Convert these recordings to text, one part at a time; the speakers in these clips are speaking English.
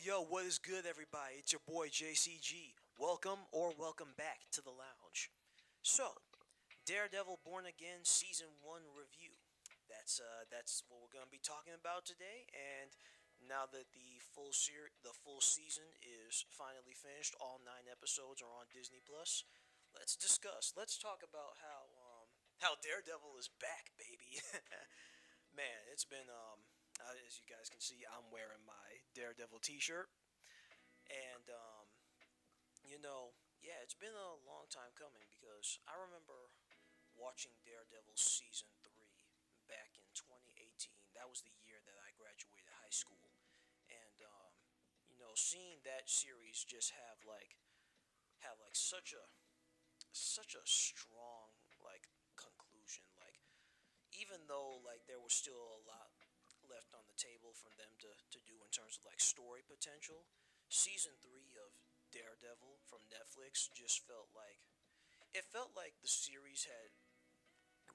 Yo, what is good, everybody? It's your boy JCG. Welcome back to the lounge. So, Daredevil Born Again Season 1 review. That's what we're going to be talking about today. And now that the full season is finally finished, all 9 episodes are on Disney Plus. Let's discuss. Let's talk about how Daredevil is back, baby. Man, it's been as you guys can see, I'm wearing my Daredevil T-shirt, and yeah, it's been a long time coming because I remember watching Daredevil season 3 back in 2018. That was the year that I graduated high school, and seeing that series just have like such a strong like conclusion. Like even though like there was still a lot left on the table for them to do in terms of like story potential, season 3 of Daredevil from Netflix just felt like the series had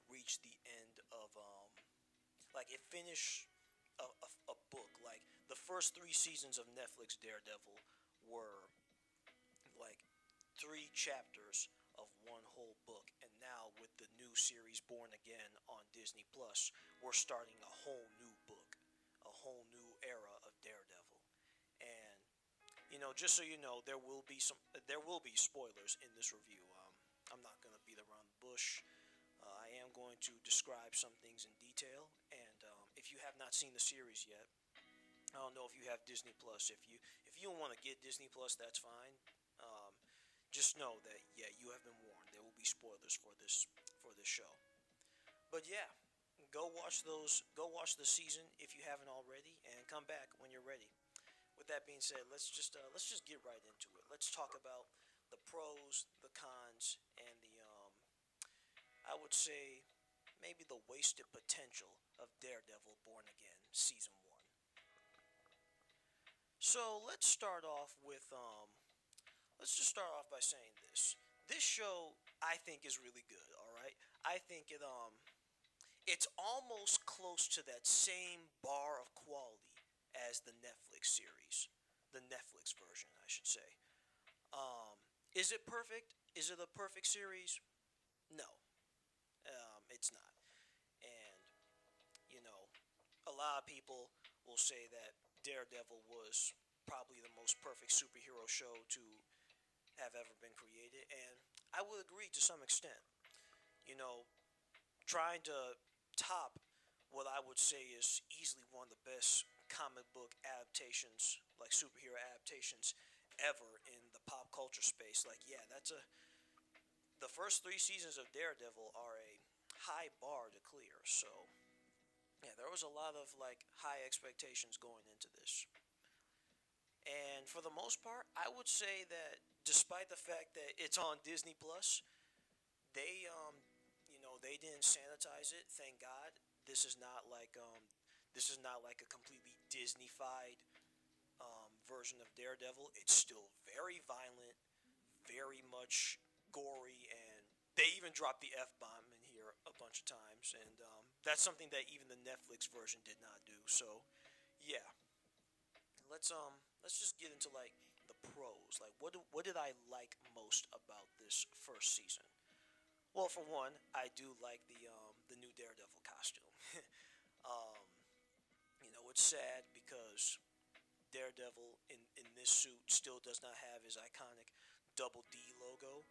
reached the end of like it finished a book. Like the first 3 seasons of Netflix Daredevil were like 3 chapters of one whole book, and now with the new series Born Again on Disney Plus, we're starting a whole new book, a whole new era of Daredevil. And just so you know, there will be spoilers in this review. I'm not gonna beat around the bush. I am going to describe some things in detail, and if you have not seen the series yet, I don't know if you have Disney Plus. If you don't want to get Disney Plus, that's fine. Um, just know that yeah, you have been warned. There will be spoilers for this show. But yeah, go watch those. Go watch the season if you haven't already, and come back when you're ready. With that being said, let's just get right into it. Let's talk about the pros, the cons, and the I would say maybe the wasted potential of Daredevil Born Again season 1. So let's just start off by saying this. This show I think is really good, all right? I think it's almost close to that same bar of quality as the Netflix series, the Netflix version, I should say. Is it perfect? Is it a perfect series? No, it's not. And you know, a lot of people will say that Daredevil was probably the most perfect superhero show to have ever been created, and I would agree to some extent. You know, trying to top what I would say is easily one of the best comic book adaptations, like superhero adaptations ever in the pop culture space. Like, yeah, the first 3 seasons of Daredevil are a high bar to clear. So, yeah, there was a lot of like high expectations going into this. And for the most part, I would say that despite the fact that it's on Disney Plus, they they didn't sanitize it. Thank God. This is not like this is not like a completely Disneyfied version of Daredevil. It's still very violent, very much gory, and they even dropped the F bomb in here a bunch of times, and that's something that even the Netflix version did not do. So, yeah, let's just get into like the pros. Like, what did I like most about this first season? Well, for one, I do like the new Daredevil costume. um, it's sad because Daredevil in this suit still does not have his iconic double D logo.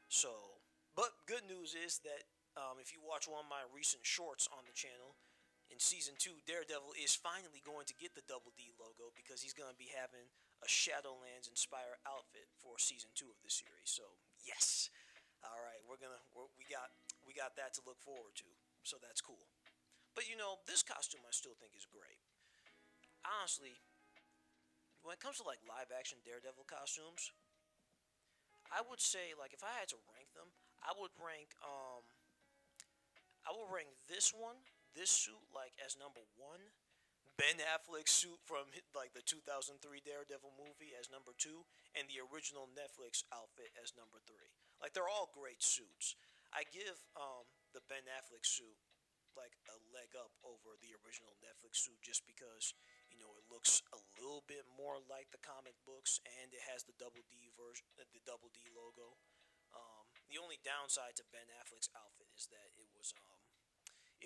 So, but good news is that if you watch one of my recent shorts on the channel, in season 2, Daredevil is finally going to get the double D logo because he's going to be having a Shadowlands inspired outfit for season 2 of the series. So, yes. All right, we got that to look forward to. So that's cool. But this costume I still think is great. Honestly, when it comes to like live action Daredevil costumes, I would say like if I had to rank them, I would rank I will rank this suit like as number 1, Ben Affleck's suit from like the 2003 Daredevil movie as number 2, and the original Netflix outfit as number 3. Like they're all great suits. I give the Ben Affleck suit like a leg up over the original Netflix suit just because You know, it looks a little bit more like the comic books, and it has the double D version, the double D logo. The only downside to Ben Affleck's outfit is that it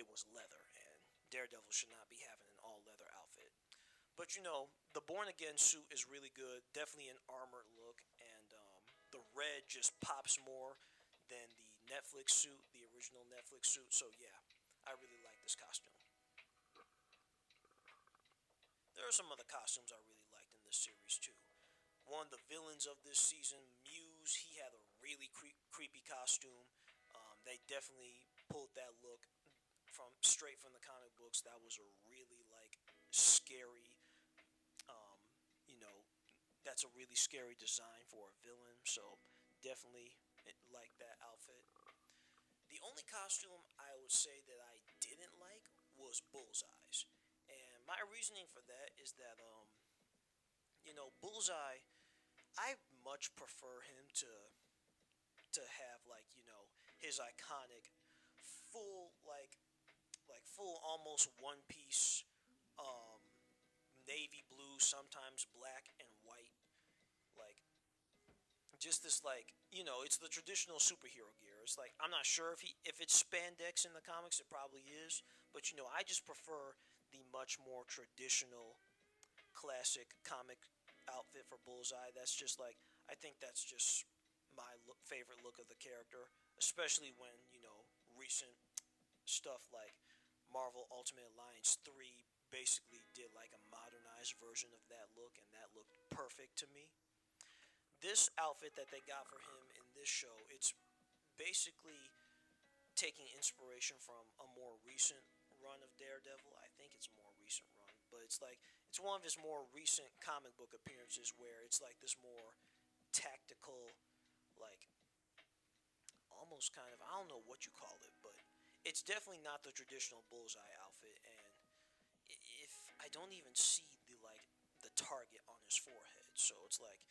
was leather, and Daredevil should not be having an all leather outfit. But you know, the Born Again suit is really good. Definitely an armored look, and the red just pops more than the Netflix suit, the original Netflix suit. So yeah, I really like this costume. There are some other costumes I really liked in this series too. One of the villains of this season, Muse, he had a really creepy costume. They definitely pulled that look from straight from the comic books. That was a really like scary, um, you know, that's a really scary design for a villain. So definitely like that outfit. The only costume I would say that I didn't like was Bullseye's, and my reasoning for that is that you know, Bullseye, I much prefer him to have like you know his iconic full like full almost one piece um, navy blue, sometimes black and white, like just this like you know it's the traditional superhero gear. It's like I'm not sure if it's spandex in the comics, it probably is, but you know I just prefer the much more traditional classic comic outfit for Bullseye. That's just like I think that's just my favorite look of the character, especially when you know recent stuff like Marvel Ultimate Alliance 3 basically did like a modernized version of that look, and that looked perfect to me. This outfit that they got for him in this show, it's basically taking inspiration from a more recent run of Daredevil. I think it's a more recent run, but it's like it's one of his more recent comic book appearances where it's like this more tactical, like almost kind of I don't know what you call it, but it's definitely not the traditional Bullseye outfit. And if I don't even see the like the target on his forehead, so it's like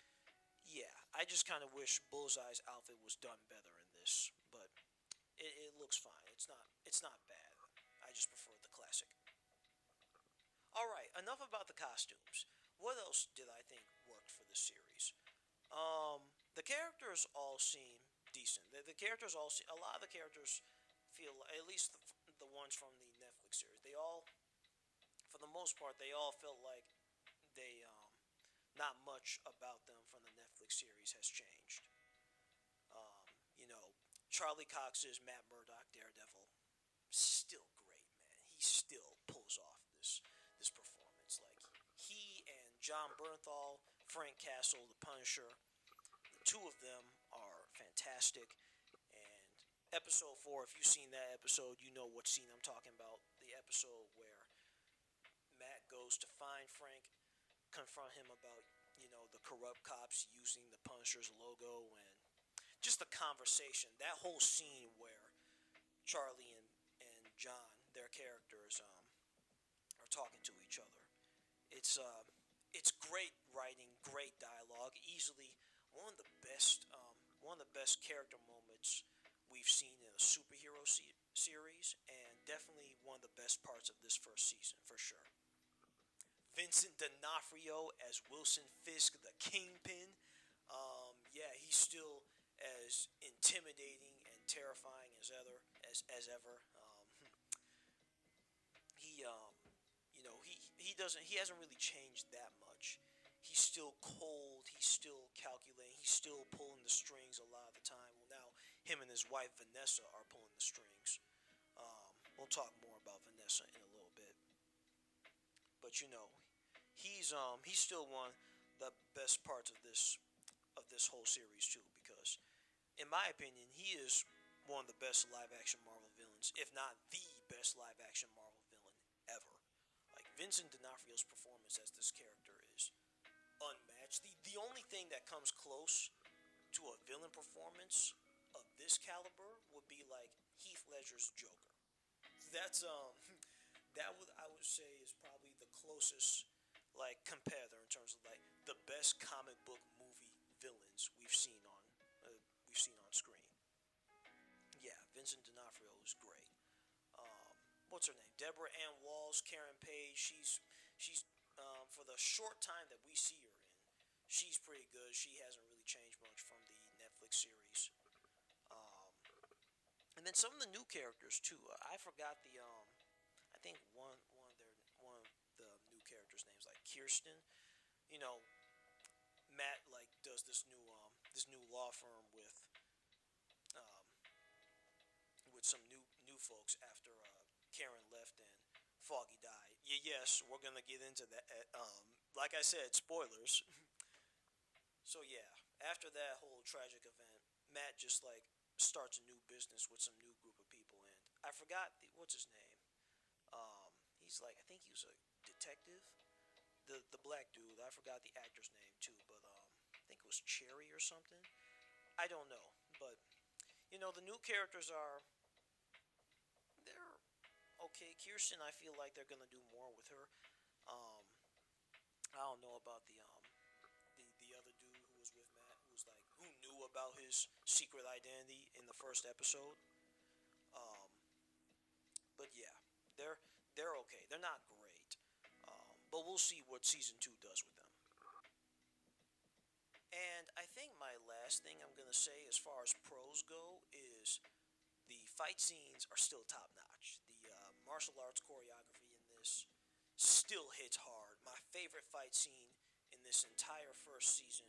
yeah, I just kind of wish Bullseye's outfit was done better in this, but it looks fine. It's not bad. I just prefer the classic. All right, enough about the costumes. What else did I think worked for the series? The characters all seem decent. The characters all seem, a lot of the characters feel at least the ones from the Netflix series. They all, for the most part, they all felt like they not much about them from the Netflix series has changed. You know, Charlie Cox's Matt Murdock Daredevil still great, man. He still pulls off this performance. Like he and John Bernthal, Frank Castle, the Punisher, the two of them are fantastic. And episode 4, if you've seen that episode, you know what scene I'm talking about. The episode where Matt goes to find Frank, confront him about the corrupt cops using the Punisher's logo, and just the conversation. That whole scene where Charlie and John, their characters, are talking to each other. It's great writing, great dialogue. Easily one of the best character moments we've seen in a superhero series, and definitely one of the best parts of this first season for sure. Vincent D'Onofrio as Wilson Fisk, the Kingpin. Yeah, he's still as intimidating and terrifying as ever. He he hasn't really changed that much. He's still cold. He's still calculating. He's still pulling the strings a lot of the time. Well, now him and his wife Vanessa are pulling the strings. We'll talk more about Vanessa in a little bit, but he's still one of the best parts of this whole series too, because in my opinion, he is one of the best live action Marvel villains, if not the best live action Marvel villain ever. Like Vincent D'Onofrio's performance as this character is unmatched. The only thing that comes close to a villain performance of this caliber would be like Heath Ledger's Joker. That's that would I would say is probably the closest like competitor in terms of like the best comic book movie villains we've seen on screen. Yeah, Vincent D'Onofrio is great. What's her name? Deborah Ann Walls, Karen Page. She's for the short time that we see her in, she's pretty good. She hasn't really changed much from the Netflix series. Um, and then some of the new characters too. I forgot the I think one of the new characters' names like Kirsten. You know, Matt like does this new law firm um, with some new folks after Karen left and Foggy died. Yes, we're gonna get into that. Like I said, spoilers. So yeah, after that whole tragic event, Matt just like starts a new business with some new group of people, and I forgot what's his name. He's like I think he was a detective. The black dude. I forgot the actor's name too, but I think it was Cherry or something. I don't know, but the new characters they're okay. Kirsten, I feel like they're gonna do more with her. Um, I don't know about the other dude who was with Matt, who knew about his secret identity in the first episode. Um, but yeah, they're they're okay. They're not great, but we'll see what season two does with them. And I think my last thing I'm gonna say, as far as pros go, is the fight scenes are still top notch. The martial arts choreography in this still hits hard. My favorite fight scene in this entire first season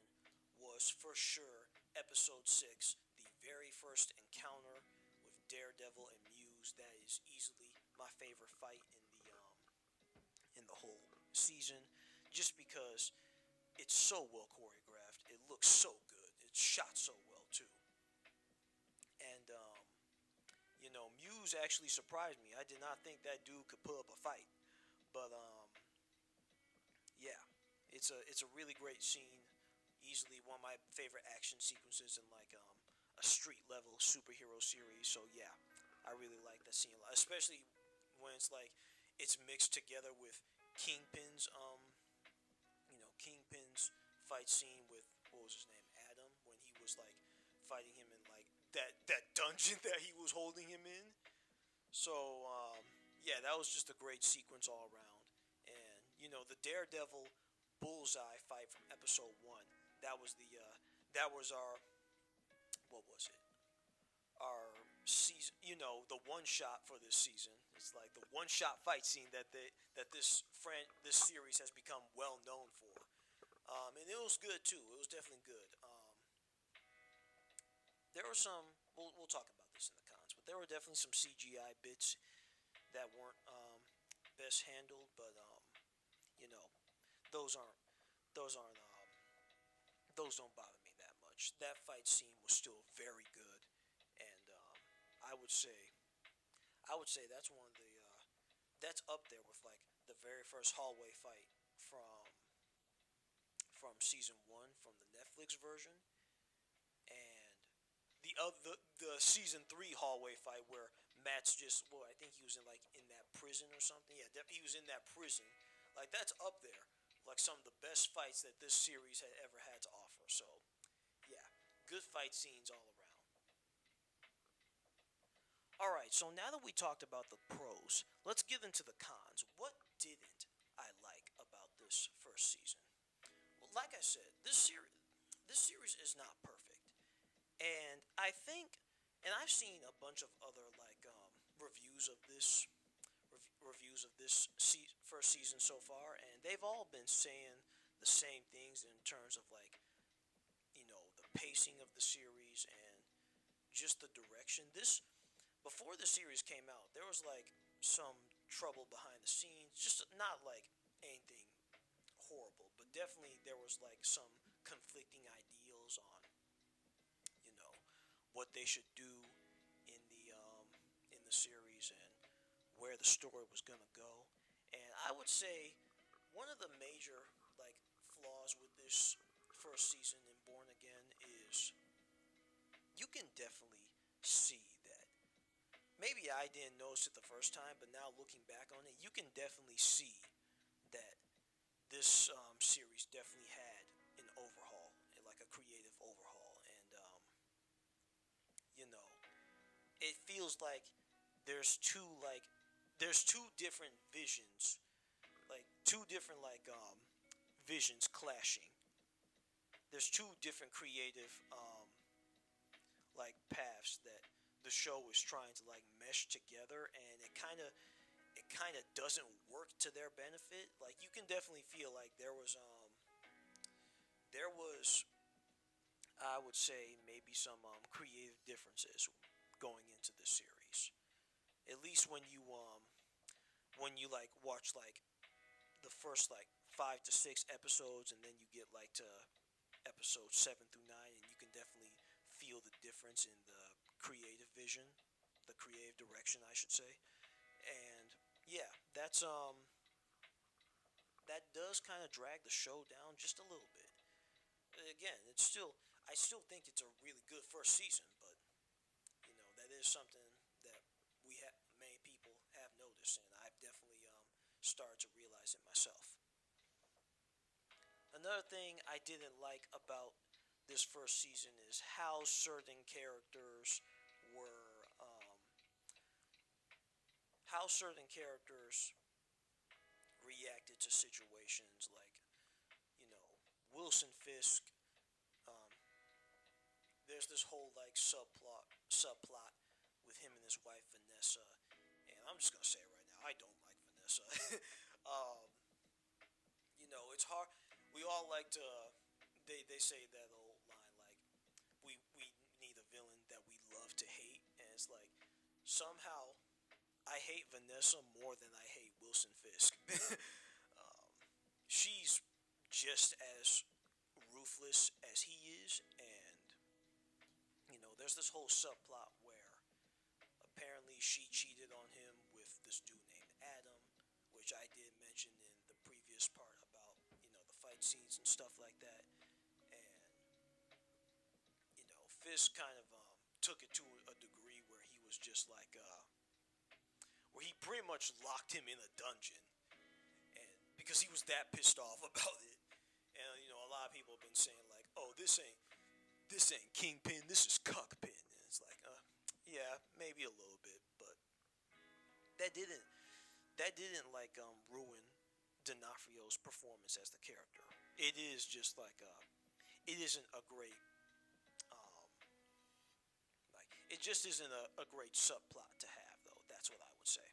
was for sure episode 6, the very first encounter with Daredevil and Muse. That is easily my favorite fight in the whole season, just because it's so well choreographed. It looks so good. It's shot so well too. And Muse actually surprised me. I did not think that dude could put up a fight. But yeah, it's a really great scene. Easily one of my favorite action sequences in like a street level superhero series. So yeah, I really like that scene a lot, especially when it's mixed together with Kingpin's Kingpin's fight scene with what was his name, Adam, when he was like fighting him in like that dungeon that he was holding him in. So yeah, that was just a great sequence all around. And the Daredevil Bullseye fight from episode one. That was our what was it? Our season. The one shot for this season. It's like the one shot fight scene that this series has become well known for. And it was good too. It was definitely good. There were some. We'll talk about this in the cons, but there were definitely some CGI bits that weren't best handled. But you know, those aren't those aren't those don't bother me that much. That fight scene was still very good, and I would say that's one of the that's up there with like the very first hallway fight from season one from the Netflix version, and the season three hallway fight where Matt's just I think he was in that prison or something. Yeah, he was in that prison. Like that's up there, like some of the best fights that this series had ever had to offer. So yeah, good fight scenes all around. All right, so now that we talked about the pros, let's get into the cons. What didn't I like about this first season? Well, like I said, this series is not perfect. And I think, and I've seen a bunch of other like reviews of this first season so far, and they've all been saying the same things in terms of like the pacing of the series and just the direction. This Before the series came out, there was like some trouble behind the scenes, just not like anything horrible, but definitely there was like some conflicting ideals on you know what they should do in the series and where the story was gonna go. And I would say one of the major like flaws with this first season in Born Again is you can definitely see that. Maybe I didn't notice it the first time, but now looking back on it, you can definitely see that this series definitely had an overhaul, like a creative overhaul, and you know, it feels like there's two like there's two different visions, like two different visions clashing. There's two different creative paths that the show is trying to mesh together, and it kind of doesn't work to their benefit. Like you can definitely feel like there was I would say maybe some creative differences going into the series. At least when you watch the first 5 to 6 episodes, and then you get to episodes 7 through 9, and you can definitely feel the difference in the creative vision, the creative direction, I should say. And yeah, that does kind of drag the show down just a little bit. Again, I still think it's a really good first season, but that is something that many people have noticed, and I've definitely started to realize it myself. Another thing I didn't like about this first season is were um, how certain characters reacted to situations like you know Wilson Fisk. Um, there's this whole subplot with him and his wife Vanessa, and I'm just gonna say it right now, I don't like Vanessa. um, it's hard. We all like to. They say that old line like we need a villain that we love to hate, and it's like somehow I hate Vanessa more than I hate Wilson Fisk. um, she's just as ruthless as he is, and there's this whole subplot where apparently she cheated on him with this dude named Adam, which I did mention in the previous part about the fight scenes and stuff like that. And Fisk kind of took it to a degree where he was just where he pretty much locked him in a dungeon, and because he was that pissed off about it. And a lot of people have been saying like, "Oh, this ain't Kingpin, this is Cockpin," and it's like, yeah, maybe a little bit, but that didn't ruin D'Onofrio's performance as the character. It is just it isn't a great um, it just isn't a great subplot to have, though. That's what I would say.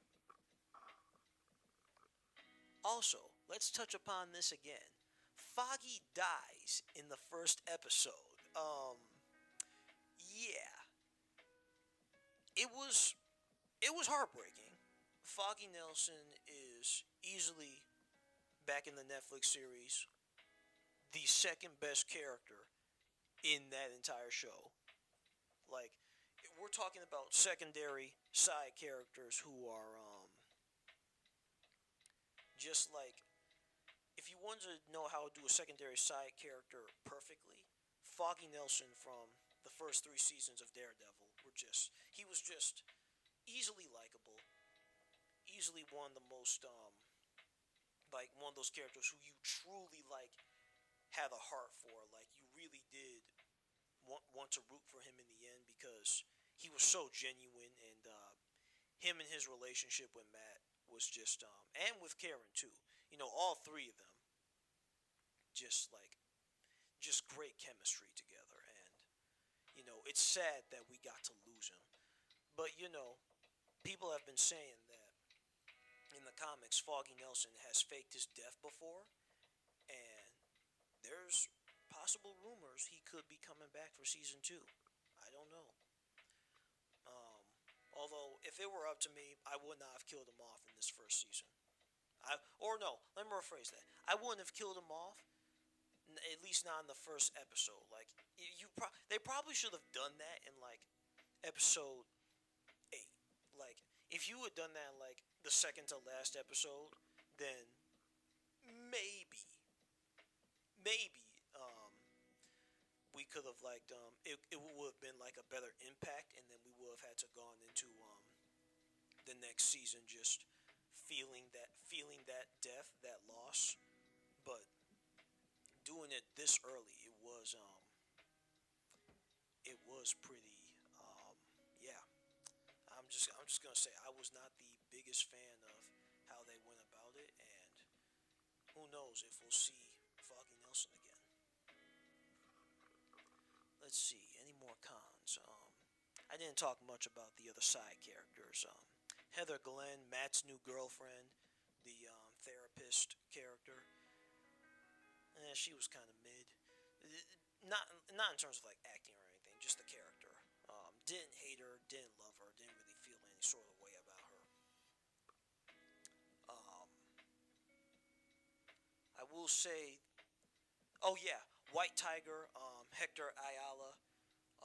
Also, let's touch upon this again. Foggy dies in the first episode. Yeah, it was heartbreaking. Foggy Nelson is easily, back in the Netflix series, the second best character in that entire show. Like, we're talking about secondary side characters who are just if you wanted to know how to do a secondary side character perfectly, Foggy Nelson from the first 3 seasons of Daredevil he was just easily likable, easily one of the most one of those characters who you truly had a heart for. Like you really did want to root for him in the end because he was so genuine, and him and his relationship with Matt was just and with Karen too. All three of them just just great chemistry together, and it's sad that we got to lose him. But people have been saying that in the comics, Foggy Nelson has faked his death before, and there's possible rumors he could be coming back for season 2. I don't know. Um, Although, if it were up to me, I would not have killed him off in this first season. Or no, let me rephrase that. I wouldn't have killed him off, at least not in the first episode. Like they probably should have done that in episode 8. Like if you had done that in the second to last episode, then maybe maybe we could have it would have been a better impact, and then we would have had to gone into the next season just feeling that death, that loss. But doing it this early, it was pretty yeah. I'm just gonna say I was not the biggest fan of how they went about it, and who knows if we'll see Foggy Nelson again. Let's see, any more cons? I didn't talk much about the other side characters. Heather Glenn, Matt's new girlfriend, the therapist character, she was kind of mid. Not in terms of like acting or anything, just the character. Didn't hate her, didn't love her, didn't really feel any sort of way about her. Um, I will say, oh yeah, White Tiger, Hector Ayala.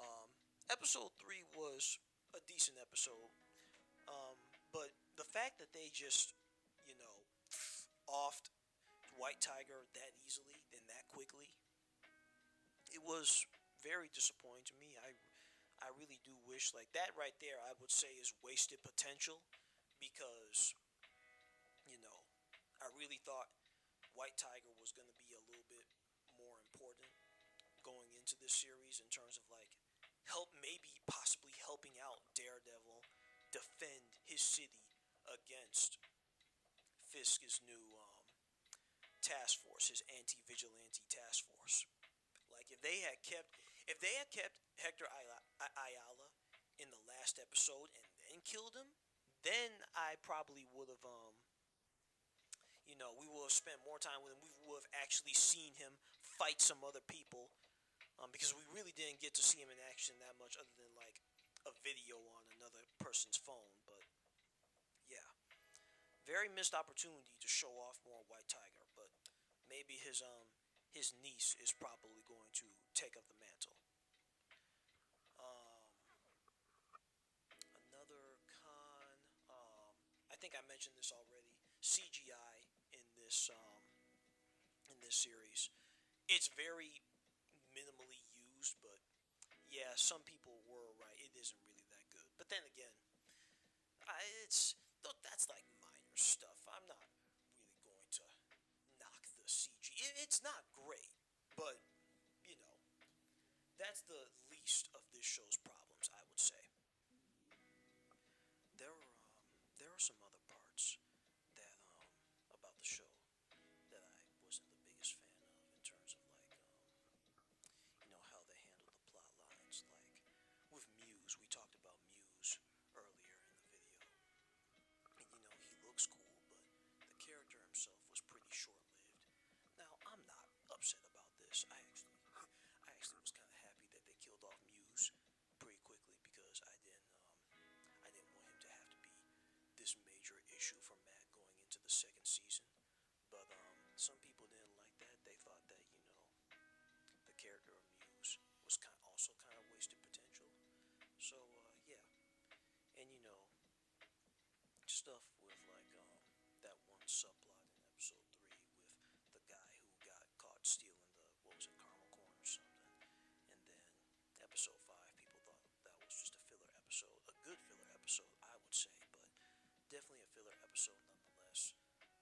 Um, episode 3 was a decent episode, um, but the fact that they just, you know, offed White Tiger that easily and that quickly, it was very disappointing to me. I really do wish, like, that right there, I would say is wasted potential because, you know, I really thought White Tiger was going to be a little bit more important going into this series in terms of like help, maybe possibly helping out Daredevil defend his city against Fisk's new task force, his anti-vigilante task force. Like if they had kept Hector Ayala in the last episode and then killed him, then I probably would have we would have spent more time with him. We would have actually seen him fight some other people, because we really didn't get to see him in action that much, other than like a video on another person's phone. But yeah, very missed opportunity to show off more White Tiger. But maybe his niece is probably going to take up the mantle. Um, Another con. I think I mentioned this already. CGI in this series, it's very minimally used, but yeah, some people were right. It isn't really that good. But then again, it's that's like minor stuff. I'm not really going to knock the CG. It's not great, but you know that's the least of this show's problems, I would say. There are some other parts that about the show that I wasn't the biggest fan of in terms of like how they handle the plot lines. Like with Muse, we talked about Muse earlier in the video, and he looks cool, but the character himself was pretty short-lived. Now I'm not upset about this. I actually was kind of happy that they killed off Muse pretty quickly because I didn't want him to have to be this major issue for Matt going into the second season. But some people didn't like that. They thought that the character of Muse was also kind of wasted potential. So yeah, and stuff with like that one subplot in episode 3 with the guy who got caught stealing the, what was it, caramel corn or something. And then episode 5, people thought that was just a filler episode, a good filler episode, I would say, but definitely a filler episode nonetheless.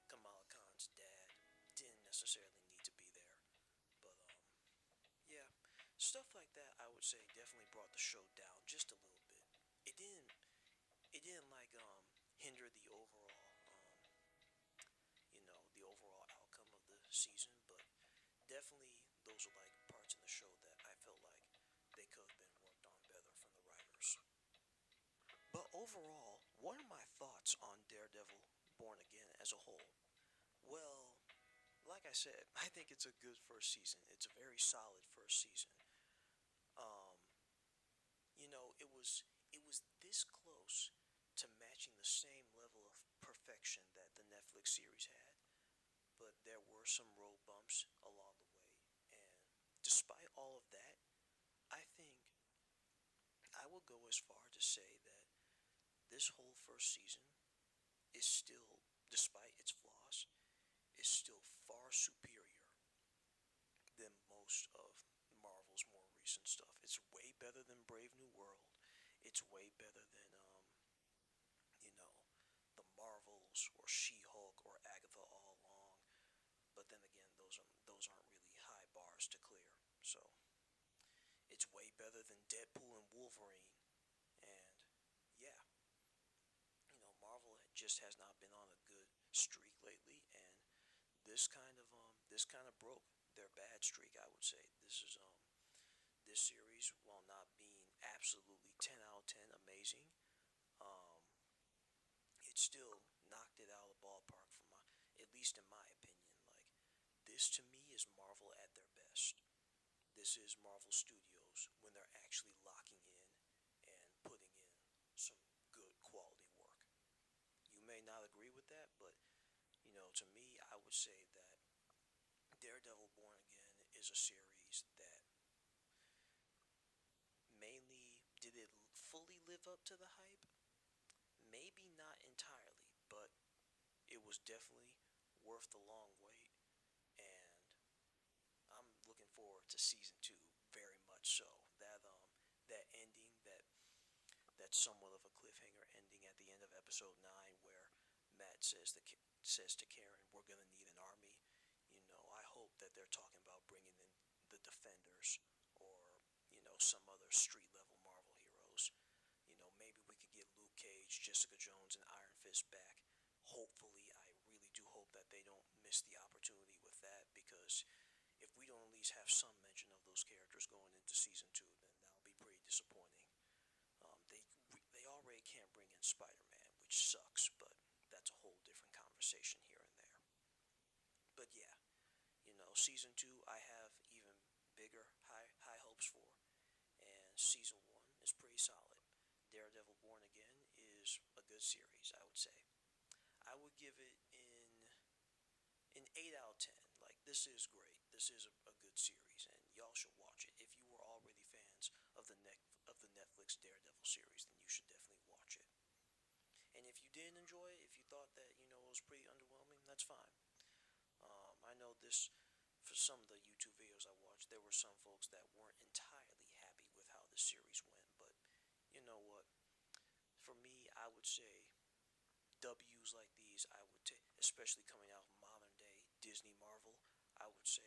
Kamala Khan's dad didn't necessarily need to be there, but yeah, stuff like that I would say definitely brought the show down just a little bit. It didn't like hinder the overall the overall outcome of the season, but definitely those are like parts in the show that I felt like they could have been worked on better from the writers. But overall, what are my thoughts on Daredevil Born Again as a whole? Well, like I said, I think it's a good first season. It's a very solid first season. Um, it was this close to matching the same level of perfection that the Netflix series had, but there were some road bumps along the way. And despite all of that, I think I will go as far to say that this whole first season is still, despite its flaws, is still far superior than most of Marvel's more recent stuff. It's way better than Brave New World. It's way better than you know, the Marvels or She-Hulk or Agatha all along. But then again, those aren't really high bars to clear. So it's way better than Deadpool and Wolverine. And yeah, Marvel just has not been on a good streak lately, and this kind of broke their bad streak. I would say this series, while not being absolutely 10 out of 10 amazing, um, it still knocked it out of the ballpark for my, at least in my opinion. Like this to me is Marvel at their best. This is Marvel Studios when they're actually locking in and putting in some good quality work. You may not agree with that, but to me, I would say that Daredevil Born Again is a series that mainly did it fully live up to the hype? Maybe not entirely, but it was definitely worth the long wait, and I'm looking forward to season 2 very much so. That ending, that somewhat of a cliffhanger ending at the end of episode 9, where Matt says to Karen, "We're gonna need an army." I hope that they're talking about bringing in the Defenders or some other street level Marvel heroes. Maybe we could get Luke Cage, Jessica Jones, and Iron Fist back. Hopefully, I really do hope that they don't miss the opportunity with that, because if we don't at least have some mention of those characters going into season 2, then that'll be pretty disappointing. They already can't bring in Spider-Man, which sucks, but that's a whole different conversation here and there. But yeah, season 2 I have even bigger high hopes for, and season 1 is pretty solid. Daredevil Born Again is a good series, I would say. I would give it an 8 out of 10. Like this is great. This is a good series, and y'all should watch it. If you were already fans of the Netflix Daredevil series, then you should definitely watch it. And if you didn't enjoy it, if you thought that it was pretty underwhelming, that's fine. I know this for some of the YouTube videos I watched, there were some folks that weren't entirely happy with how the series went, but you know what? For me, I would say W's like these, I would take, especially coming out of modern day Disney Marvel. I would say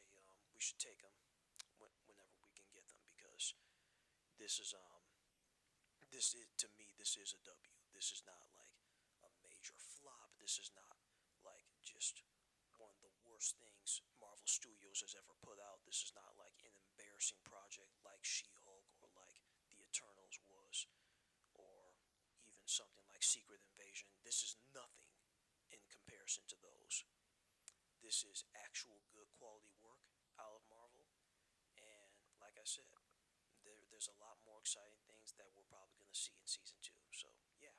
we should take them whenever we can get them, because this is this is to me this is a W. This is not like a major flop. This is not like just one of the worst things Marvel Studios has ever put out. This is not like an embarrassing project like She-Hulk or like The Eternals was, or even something like Secret Invasion. This is nothing in comparison to those. This is actual good quality work out of Marvel, and like I said, there's a lot more exciting things that we're probably going to see in season 2. So yeah,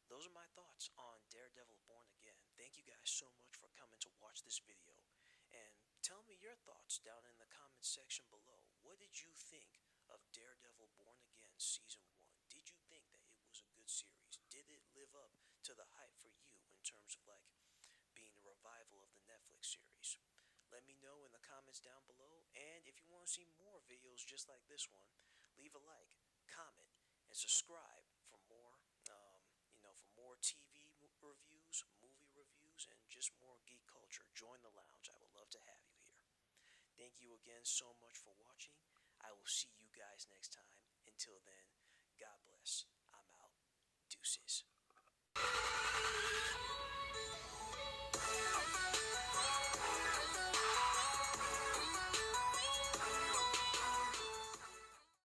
those are my thoughts on Daredevil Born Again. Thank you guys so much for coming to watch this video, and tell me your thoughts down in the comments section below. What did you think of Daredevil Born Again season 1? Did you think that it was a good series? Did it live up to the hype for you in terms of like being a revival of the Netflix series? Let me know in the comments down below, and if you want to see more videos just like this one, leave a like, comment, and subscribe for more, for more TV reviews, movie reviews, and just more geek culture. Join the lounge. I would love to have you here. Thank you again so much for watching.